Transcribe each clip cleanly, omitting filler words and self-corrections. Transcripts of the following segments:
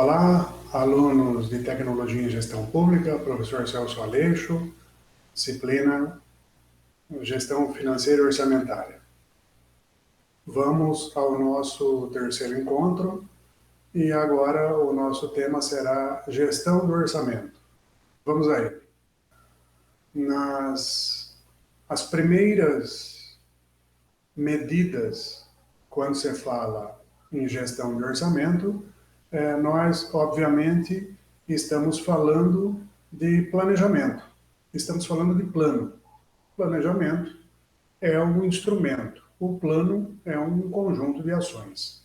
Olá, alunos de Tecnologia em Gestão Pública, professor Celso Aleixo, disciplina Gestão Financeira e Orçamentária. Vamos ao nosso terceiro encontro e agora o nosso tema será Gestão do Orçamento. Vamos aí. As primeiras medidas, quando se fala em gestão de orçamento, nós, obviamente, estamos falando de planejamento, estamos falando de plano. Planejamento é um instrumento, o plano é um conjunto de ações.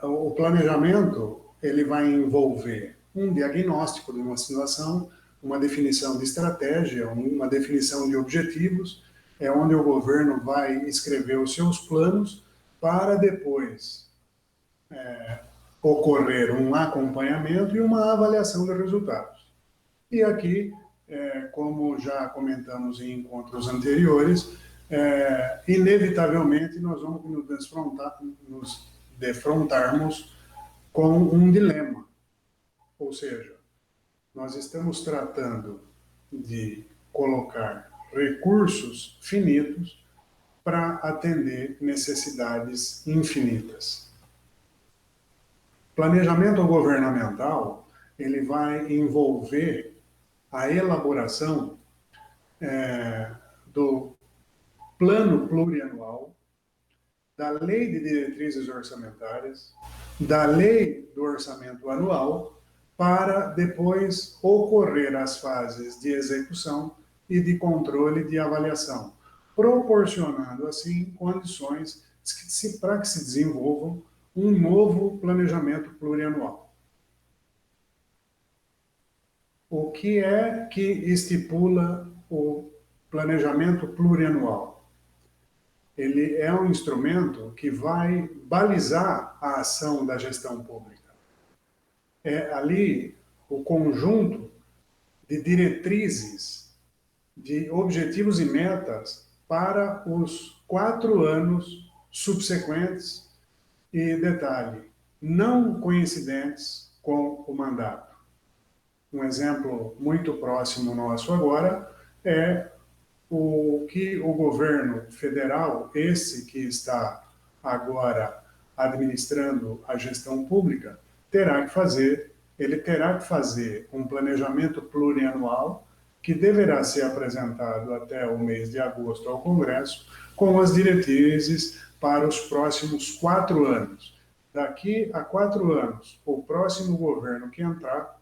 O planejamento, ele vai envolver um diagnóstico de uma situação, uma definição de estratégia, uma definição de objetivos, é onde o governo vai escrever os seus planos para depois ocorrer um acompanhamento e uma avaliação dos resultados. E aqui, como já comentamos em encontros anteriores, inevitavelmente nós vamos nos defrontarmos com um dilema. Ou seja, nós estamos tratando de colocar recursos finitos para atender necessidades infinitas. Planejamento governamental, ele vai envolver a elaboração do plano plurianual, da lei de diretrizes orçamentárias, da lei do orçamento anual, para depois ocorrer as fases de execução e de controle e de avaliação, proporcionando assim condições para que se desenvolvam um novo planejamento plurianual. O que é que estipula o planejamento plurianual? Ele é um instrumento que vai balizar a ação da gestão pública. É ali o conjunto de diretrizes, de objetivos e metas para os 4 anos subsequentes e, detalhe, não coincidentes com o mandato. Um exemplo muito próximo nosso agora é o que o governo federal, esse que está agora administrando a gestão pública, terá que fazer. Ele terá que fazer um planejamento plurianual que deverá ser apresentado até o mês de agosto ao Congresso, com as diretrizes para os próximos 4 anos. Daqui a 4 anos, o próximo governo que entrar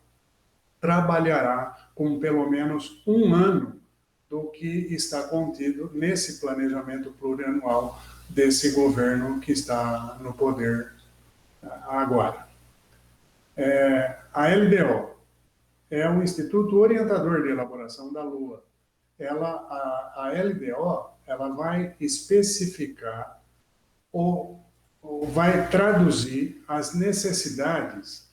trabalhará com pelo menos 1 ano do que está contido nesse planejamento plurianual desse governo que está no poder agora. A LDO é um Instituto Orientador de Elaboração da Lua. A LDO ela vai especificar ou vai traduzir as necessidades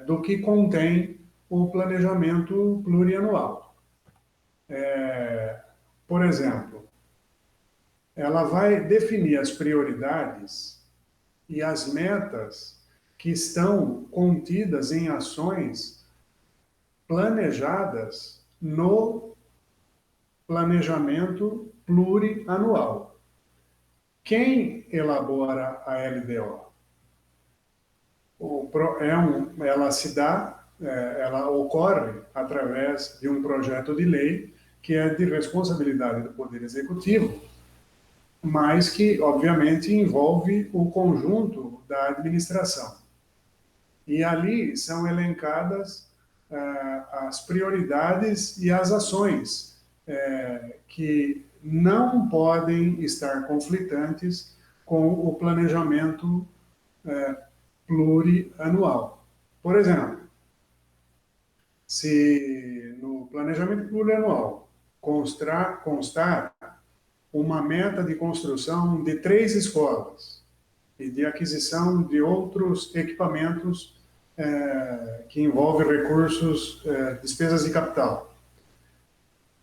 do que contém o planejamento plurianual. Por exemplo, ela vai definir as prioridades e as metas que estão contidas em ações planejadas no planejamento plurianual. Quem elabora a LDO? Ela ocorre através de um projeto de lei que é de responsabilidade do Poder Executivo, mas que, obviamente, envolve o conjunto da administração. E ali são elencadas as prioridades e as ações que não podem estar conflitantes com o planejamento plurianual. Por exemplo, se no planejamento plurianual constar uma meta de construção de 3 escolas e de aquisição de outros equipamentos que envolvem recursos, despesas de capital,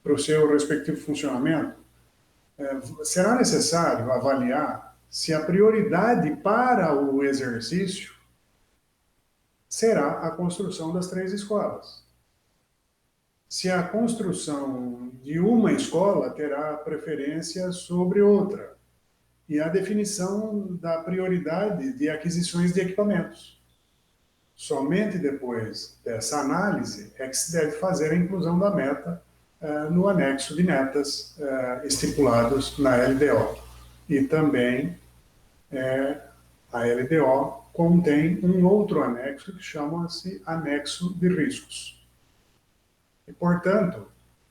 para o seu respectivo funcionamento, será necessário avaliar se a prioridade para o exercício será a construção das 3 escolas. Se a construção de uma escola terá preferência sobre outra, e a definição da prioridade de aquisições de equipamentos. Somente depois dessa análise é que se deve fazer a inclusão da meta no anexo de metas estipulados na LDO. E também a LDO contém um outro anexo que chama-se anexo de riscos. E, portanto,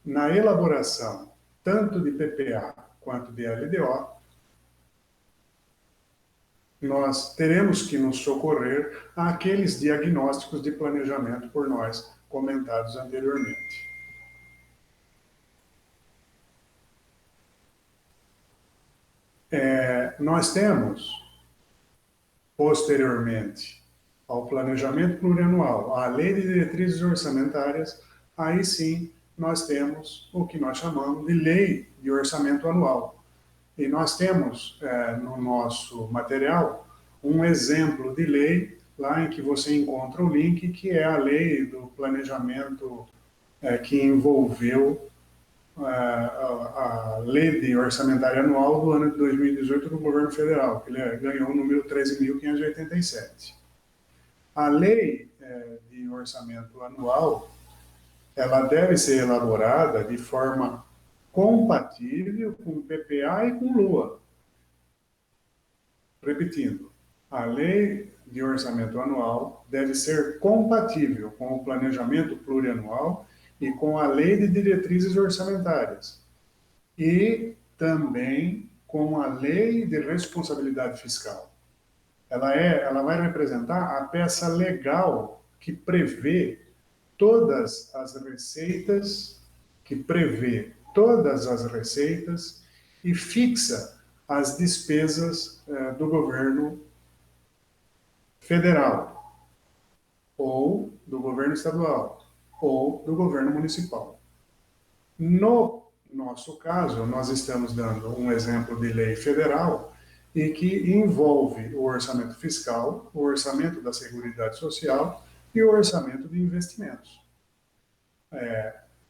na elaboração tanto de PPA quanto de LDO, nós teremos que nos socorrer àqueles diagnósticos de planejamento por nós comentados anteriormente. Nós temos, posteriormente ao planejamento plurianual, à lei de diretrizes orçamentárias, aí sim nós temos o que nós chamamos de lei de orçamento anual. E nós temos no nosso material um exemplo de lei, lá em que você encontra o link, que é a lei do planejamento que envolveu a lei de orçamentária anual do ano de 2018 do governo federal, que ele ganhou o número 13.587. A lei de orçamento anual, ela deve ser elaborada de forma compatível com PPA e com LOA. Repetindo, a lei de orçamento anual deve ser compatível com o planejamento plurianual e com a lei de diretrizes orçamentárias e também com a lei de responsabilidade fiscal. Ela vai representar a peça legal que prevê todas as receitas, e fixa as despesas do governo federal, ou do governo estadual, ou do governo municipal. No nosso caso, nós estamos dando um exemplo de lei federal e que envolve o orçamento fiscal, o orçamento da Seguridade Social e o orçamento de investimentos.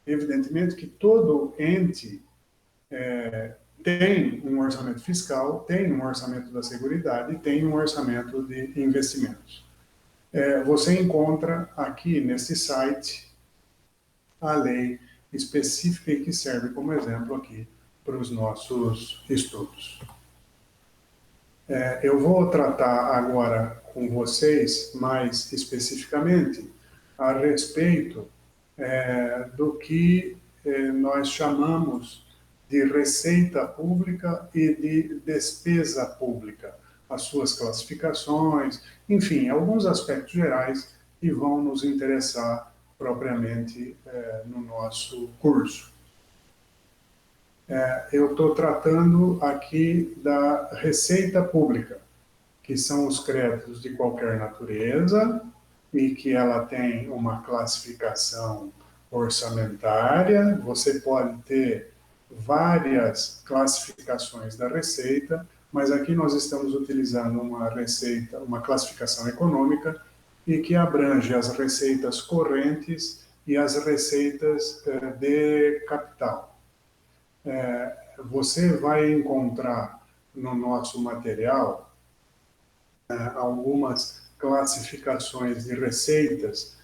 Evidentemente que todo ente tem um orçamento fiscal, tem um orçamento da Seguridade e tem um orçamento de investimentos. Você encontra aqui nesse site a lei específica e que serve como exemplo aqui para os nossos estudos. Eu vou tratar agora com vocês mais especificamente a respeito do que nós chamamos de receita pública e de despesa pública, as suas classificações, enfim, alguns aspectos gerais que vão nos interessar propriamente no nosso curso. Eu estou tratando aqui da receita pública, que são os créditos de qualquer natureza e que ela tem uma classificação orçamentária. Você pode ter várias classificações da receita, mas aqui nós estamos utilizando uma classificação econômica e que abrange as receitas correntes e as receitas de capital. Você vai encontrar no nosso material algumas classificações de receitas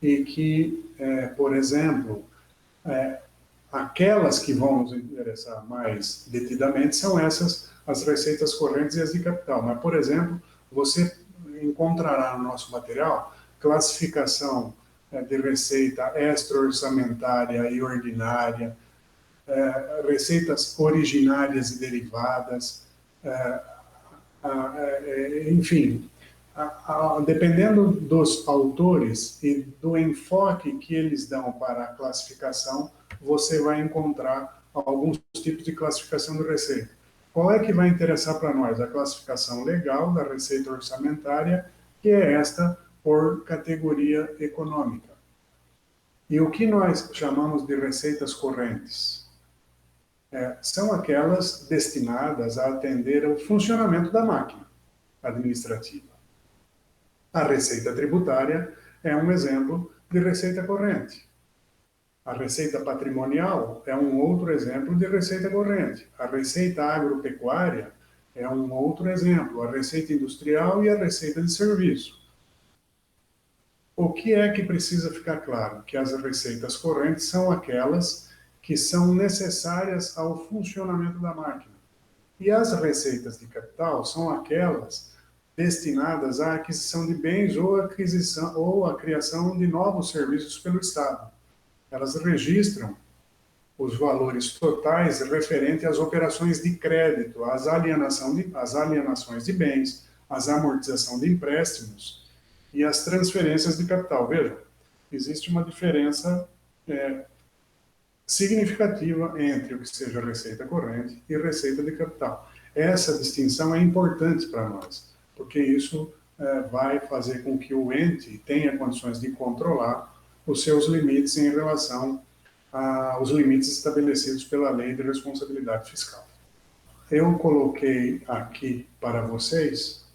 e que, por exemplo, aquelas que vão nos interessar mais detidamente são as receitas correntes e as de capital. Mas, por exemplo, você encontrará no nosso material classificação de receita extra-orçamentária e ordinária, receitas originárias e derivadas, enfim, dependendo dos autores e do enfoque que eles dão para a classificação, você vai encontrar alguns tipos de classificação de receita. Qual é que vai interessar para nós? A classificação legal da receita orçamentária, que é esta por categoria econômica. E o que nós chamamos de receitas correntes? são aquelas destinadas a atender ao funcionamento da máquina administrativa. A receita tributária é um exemplo de receita corrente. A receita patrimonial é um outro exemplo de receita corrente. A receita agropecuária é um outro exemplo. A receita industrial e a receita de serviço. O que é que precisa ficar claro? Que as receitas correntes são aquelas que são necessárias ao funcionamento da máquina. E as receitas de capital são aquelas destinadas à aquisição de bens ou à criação de novos serviços pelo Estado. Elas registram os valores totais referentes às operações de crédito, às alienações de bens, às amortização de empréstimos e às transferências de capital. Veja, existe uma diferença significativa entre o que seja receita corrente e receita de capital. Essa distinção é importante para nós, porque isso vai fazer com que o ente tenha condições de controlar os seus limites em relação aos limites estabelecidos pela Lei de Responsabilidade Fiscal. Eu coloquei aqui para vocês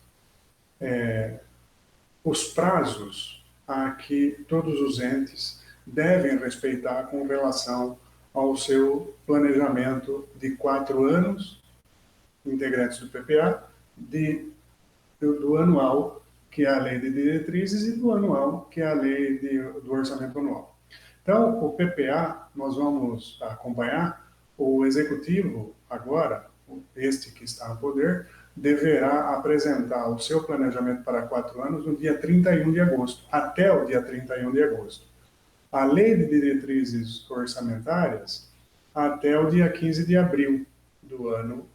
os prazos a que todos os entes devem respeitar com relação ao seu planejamento de 4 anos, integrantes do PPA, do anual, que é a lei de diretrizes, e do anual, que é a lei do orçamento anual. Então, o PPA, nós vamos acompanhar, o executivo agora, este que está no poder, deverá apresentar o seu planejamento para 4 anos no dia 31 de agosto, até o dia 31 de agosto. A lei de diretrizes orçamentárias até o dia 15 de abril do ano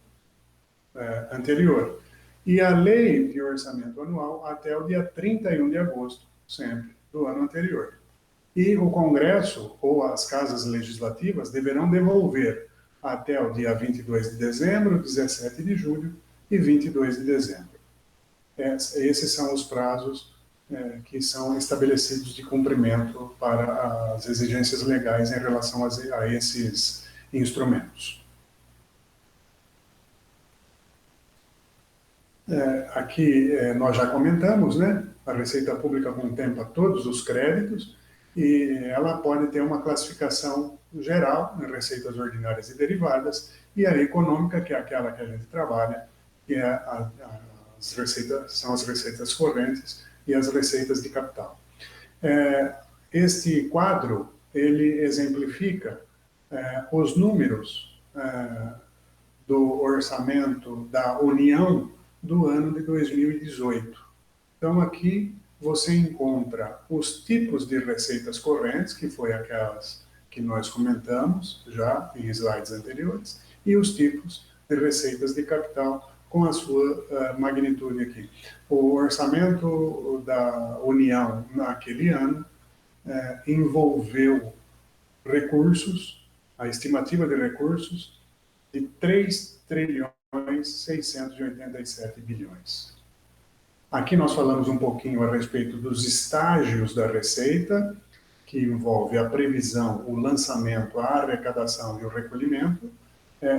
anterior. E a lei de orçamento anual até o dia 31 de agosto, sempre, do ano anterior. E o Congresso ou as casas legislativas deverão devolver até o dia 22 de dezembro, 17 de julho e 22 de dezembro. Esses são os prazos que são estabelecidos de cumprimento para as exigências legais em relação a esses instrumentos. Aqui nós já comentamos, né? A Receita Pública contempla todos os créditos e ela pode ter uma classificação geral em receitas ordinárias e derivadas, e a econômica, que é aquela que a gente trabalha, que é são as receitas correntes e as receitas de capital. Este quadro, ele exemplifica os números do orçamento da União do ano de 2018. Então, aqui você encontra os tipos de receitas correntes, que foi aquelas que nós comentamos já em slides anteriores, e os tipos de receitas de capital com a sua magnitude aqui. O orçamento da União naquele ano envolveu recursos, a estimativa de recursos, de 3 trilhões 687 bilhões. Aqui nós falamos um pouquinho a respeito dos estágios da receita, que envolve a previsão, o lançamento, a arrecadação e o recolhimento.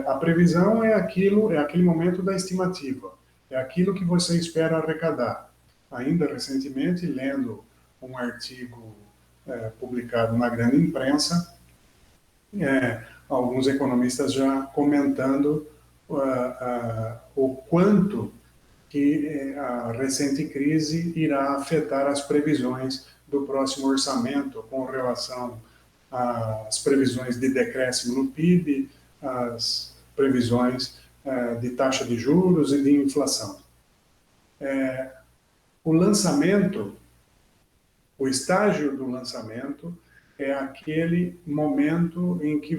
A previsão é aquele momento da estimativa, é aquilo que você espera arrecadar. Ainda recentemente, lendo um artigo publicado na grande imprensa, alguns economistas já comentando o quanto que a recente crise irá afetar as previsões do próximo orçamento com relação às previsões de decréscimo no PIB, as previsões de taxa de juros e de inflação. O lançamento, o estágio do lançamento é aquele momento em que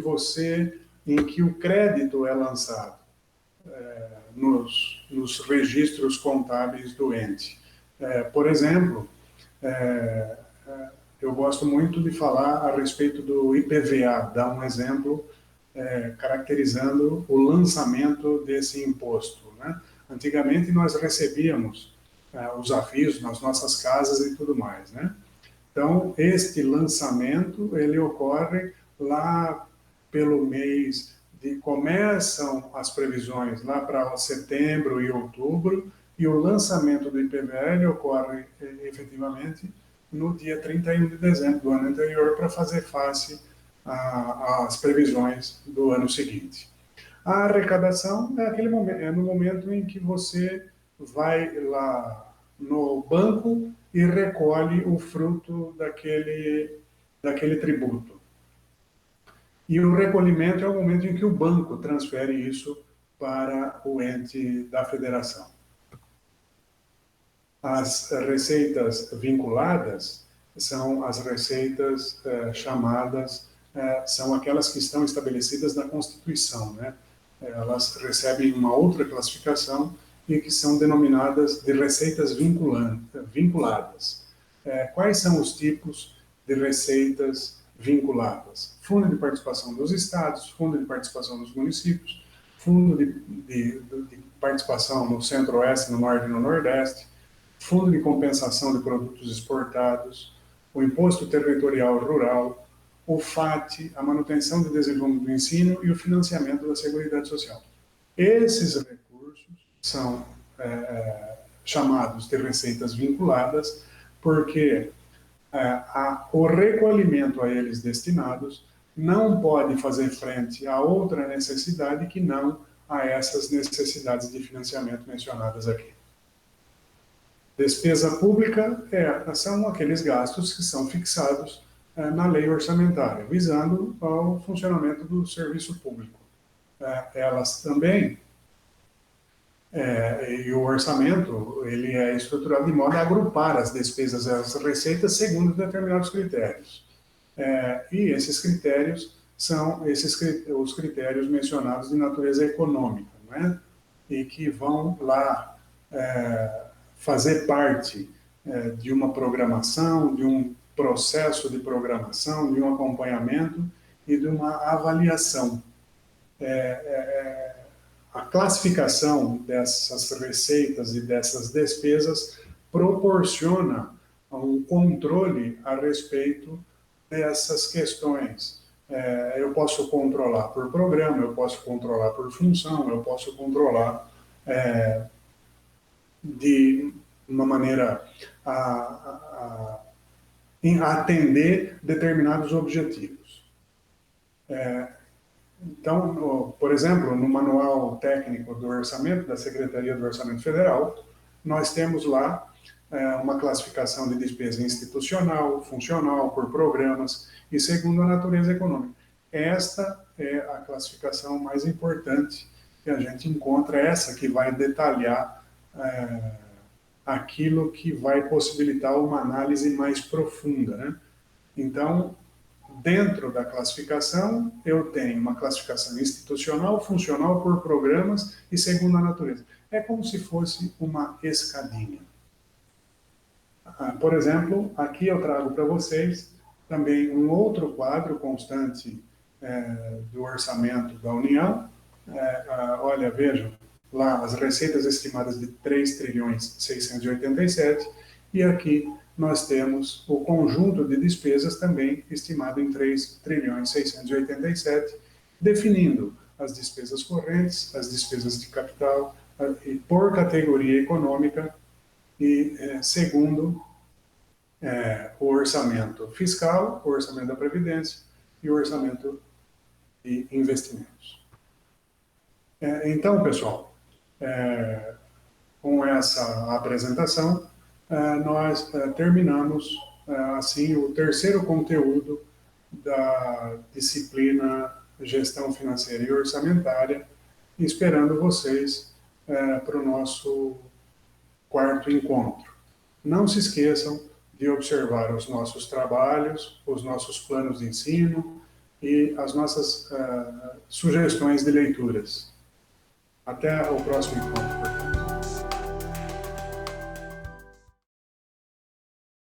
o crédito é lançado nos registros contábeis do ente. Por exemplo, eu gosto muito de falar a respeito do IPVA, dar um exemplo caracterizando o lançamento desse imposto, né? Antigamente nós recebíamos os avisos nas nossas casas e tudo mais, né? Então, este lançamento, ele ocorre lá pelo mês começam as previsões lá para setembro e outubro, e o lançamento do IPVL ocorre efetivamente no dia 31 de dezembro do ano anterior, para fazer face às previsões do ano seguinte. A arrecadação é aquele momento, é no momento em que você vai lá no banco e recolhe o fruto daquele tributo. E o recolhimento é o momento em que o banco transfere isso para o ente da federação. As receitas vinculadas são as receitas chamadas, são aquelas que estão estabelecidas na Constituição, né? Elas recebem uma outra classificação e que são denominadas de receitas vinculadas. Quais são os tipos de receitas vinculadas? Fundo de participação dos estados, fundo de participação dos municípios, fundo de participação no Centro-Oeste, no Norte e no Nordeste, fundo de compensação de produtos exportados, o imposto territorial rural, o FAT, a manutenção de desenvolvimento do ensino e o financiamento da Seguridade Social. Esses recursos são chamados de receitas vinculadas porque o recolhimento a eles destinados não pode fazer frente a outra necessidade que não a essas necessidades de financiamento mencionadas aqui. Despesa pública são aqueles gastos que são fixados na lei orçamentária, visando ao funcionamento do serviço público. Elas também, e o orçamento, ele é estruturado de modo a agrupar as despesas e as receitas segundo determinados critérios. E esses critérios são os critérios mencionados de natureza econômica, né? E que vão lá fazer parte de uma programação, de um processo de programação, de um acompanhamento e de uma avaliação. A classificação dessas receitas e dessas despesas proporciona um controle a respeito dessas questões. Eu posso controlar por programa, eu posso controlar por função, eu posso controlar de uma maneira a atender determinados objetivos. Então, por exemplo, no Manual Técnico do Orçamento da Secretaria do Orçamento Federal, nós temos lá uma classificação de despesa institucional, funcional, por programas e segundo a natureza econômica. Esta é a classificação mais importante que a gente encontra, essa que vai detalhar aquilo que vai possibilitar uma análise mais profunda, né? Então, dentro da classificação, eu tenho uma classificação institucional, funcional, por programas e segundo a natureza. É como se fosse uma escadinha. Por exemplo, aqui eu trago para vocês também um outro quadro constante do orçamento da União. Olha, vejam, lá as receitas estimadas de 3.687 e aqui nós temos o conjunto de despesas também estimado em 3.687, definindo as despesas correntes, as despesas de capital, por categoria econômica e segundo o orçamento fiscal, o orçamento da Previdência e o orçamento de investimentos. Então, pessoal, com essa apresentação, nós terminamos, assim, o terceiro conteúdo da disciplina Gestão Financeira e Orçamentária, esperando vocês para o nosso quarto encontro. Não se esqueçam de observar os nossos trabalhos, os nossos planos de ensino e as nossas sugestões de leituras. Até o próximo encontro.